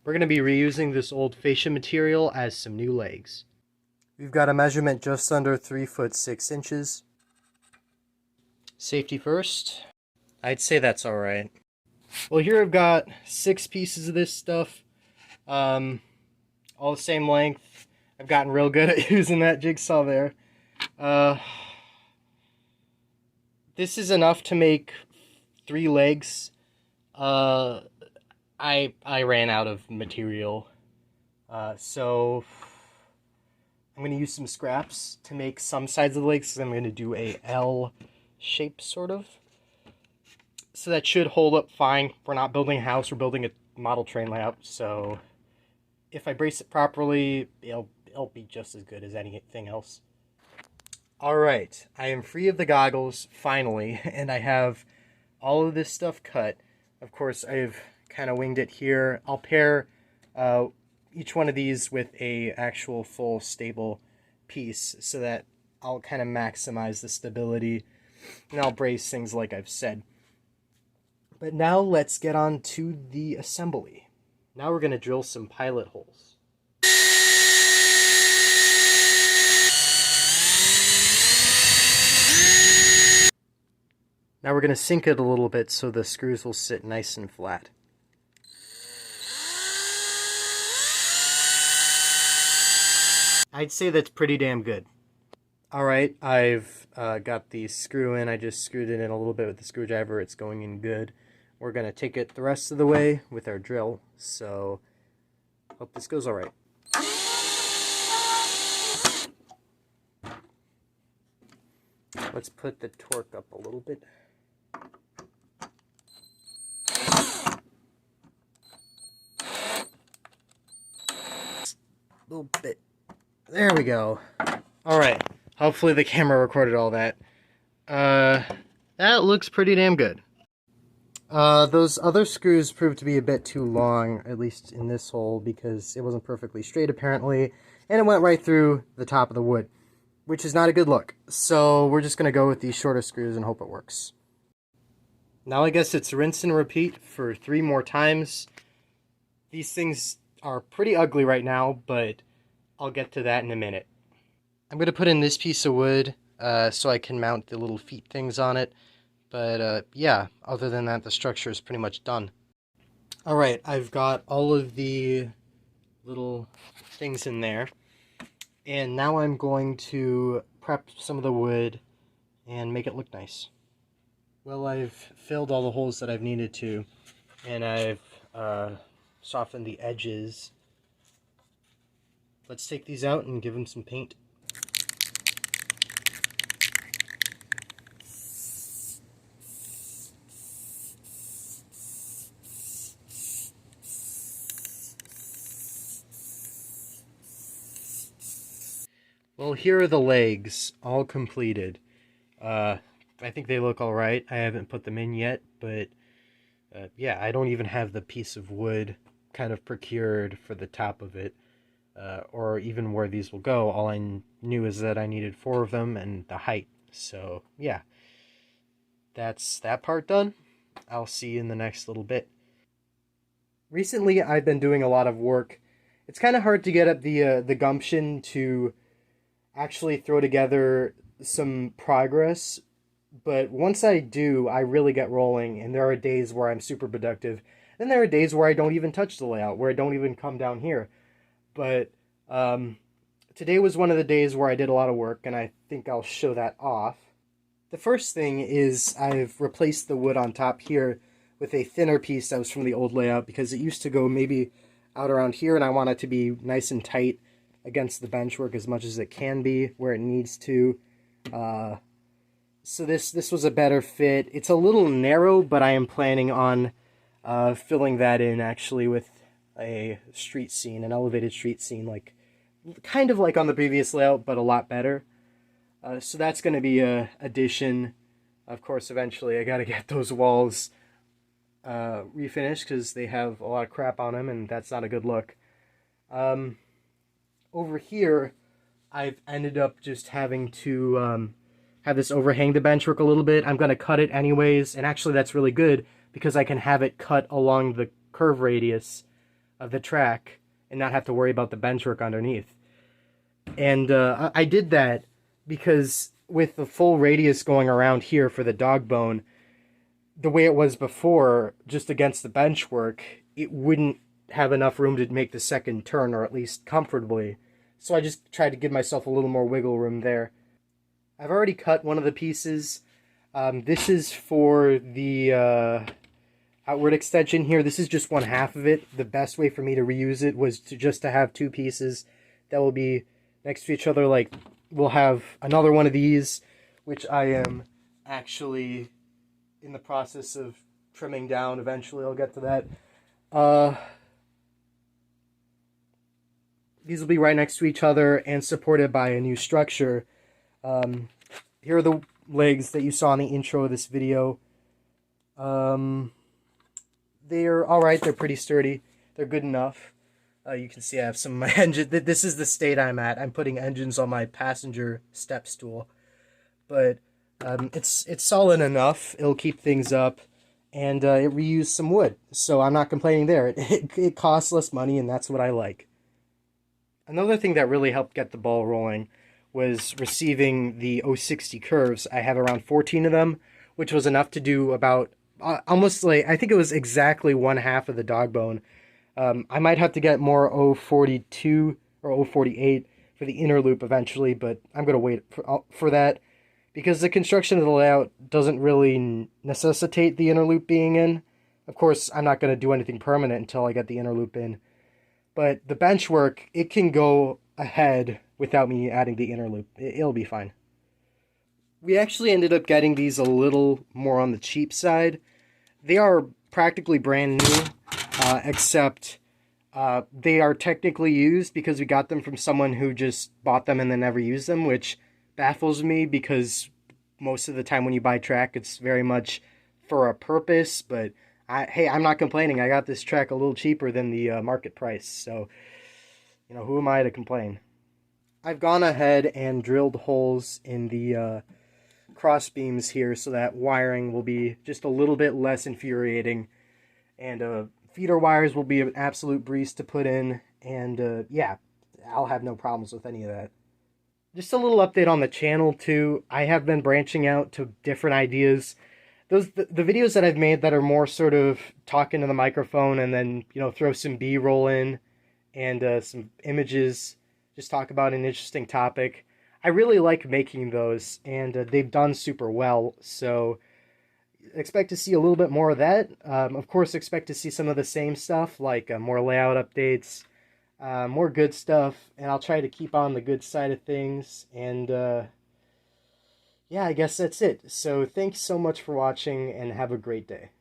We're going to be reusing this old fascia material as some new legs. We've got a measurement just under 3 foot 6 inches. Safety first. I'd say that's alright. Well, here I've got 6 pieces of this stuff. All the same length. I've gotten real good at using that jigsaw there. This is enough to make 3 legs. I ran out of material. So I'm going to use some scraps to make some sides of the legs, because I'm going to do a L shape, sort of. So that should hold up fine. We're not building a house, we're building a model train layout, so if I brace it properly, it'll be just as good as anything else. Alright, I am free of the goggles, finally, and I have all of this stuff cut. Of course, I've kind of winged it here. I'll pair each one of these with a actual full stable piece so that I'll kind of maximize the stability, and I'll brace things like I've said. But now let's get on to the assembly. Now we're going to drill some pilot holes. Now we're going to sink it a little bit so the screws will sit nice and flat. I'd say that's pretty damn good. Alright, I've got the screw in. I just screwed it in a little bit with the screwdriver. It's going in good. We're going to take it the rest of the way with our drill, so hope this goes alright. Let's put the torque up a little bit. A little bit. There we go. Alright, hopefully the camera recorded all that. That looks pretty damn good. Those other screws proved to be a bit too long, at least in this hole, because it wasn't perfectly straight apparently, and it went right through the top of the wood, which is not a good look. So we're just going to go with these shorter screws and hope it works. Now I guess it's rinse and repeat for 3 more times. These things are pretty ugly right now, but I'll get to that in a minute. I'm going to put in this piece of wood so I can mount the little feet things on it. But yeah, other than that, the structure is pretty much done. Alright, I've got all of the little things in there. And now I'm going to prep some of the wood and make it look nice. Well, I've filled all the holes that I've needed to. And I've softened the edges. Let's take these out and give them some paint. Well, here are the legs, all completed. I think they look alright. I haven't put them in yet, but yeah, I don't even have the piece of wood kind of procured for the top of it, or even where these will go. All I knew is that I needed 4 of them and the height. So yeah, that's that part done. I'll see you in the next little bit. Recently, I've been doing a lot of work. It's kind of hard to get up the gumption to actually throw together some progress, but once I do, I really get rolling, and there are days where I'm super productive. Then there are days where I don't even touch the layout, where I don't even come down here. But today was one of the days where I did a lot of work, and I think I'll show that off. The first thing is I've replaced the wood on top here with a thinner piece that was from the old layout, because it used to go maybe out around here, and I want it to be nice and tight against the benchwork as much as it can be where it needs to. So this was a better fit. It's a little narrow, but I am planning on filling that in actually with a street scene, an elevated street scene, like kind of like on the previous layout, but a lot better. So that's going to be a addition. Of course, eventually I got to get those walls refinished because they have a lot of crap on them, and that's not a good look. Over here, I've ended up just having to have this overhang the benchwork a little bit. I'm going to cut it anyways, and actually that's really good because I can have it cut along the curve radius of the track and not have to worry about the bench work underneath. And I did that because with the full radius going around here for the dog bone, the way it was before, just against the bench work, it wouldn't have enough room to make the second turn, or at least comfortably. So I just tried to give myself a little more wiggle room there. I've already cut one of the pieces. This is for the outward extension here. This is just one half of it. The best way for me to reuse it was to have two pieces that will be next to each other. Like, we'll have another one of these, which I am actually in the process of trimming down. Eventually I'll get to that. These will be right next to each other and supported by a new structure. Here are the legs that you saw in the intro of this video. They're alright, they're pretty sturdy, they're good enough. You can see I have some of my engine. This is the state I'm at. I'm putting engines on my passenger step stool. But it's solid enough, it'll keep things up, and it reused some wood. So I'm not complaining there. It costs less money, and that's what I like. Another thing that really helped get the ball rolling was receiving the 060 curves. I have around 14 of them, which was enough to do about almost like, I think it was exactly one half of the dog bone. I might have to get more 042 or 048 for the inner loop eventually, but I'm going to wait for that because the construction of the layout doesn't really necessitate the inner loop being in. Of course, I'm not going to do anything permanent until I get the inner loop in. But the bench work, it can go ahead without me adding the inner loop. It'll be fine. We actually ended up getting these a little more on the cheap side. They are practically brand new, except they are technically used because we got them from someone who just bought them and then never used them, which baffles me because most of the time when you buy track, it's very much for a purpose, but hey, I'm not complaining. I got this track a little cheaper than the market price, so, you know, who am I to complain? I've gone ahead and drilled holes in the cross beams here so that wiring will be just a little bit less infuriating, and feeder wires will be an absolute breeze to put in, and yeah, I'll have no problems with any of that. Just a little update on the channel too. I have been branching out to different ideas. The videos that I've made that are more sort of talking to the microphone and then, you know, throw some B-roll in and some images, just talk about an interesting topic. I really like making those, and they've done super well, so expect to see a little bit more of that. Of course, expect to see some of the same stuff, like more layout updates, more good stuff, and I'll try to keep on the good side of things, and yeah, I guess that's it. So thanks so much for watching, and have a great day.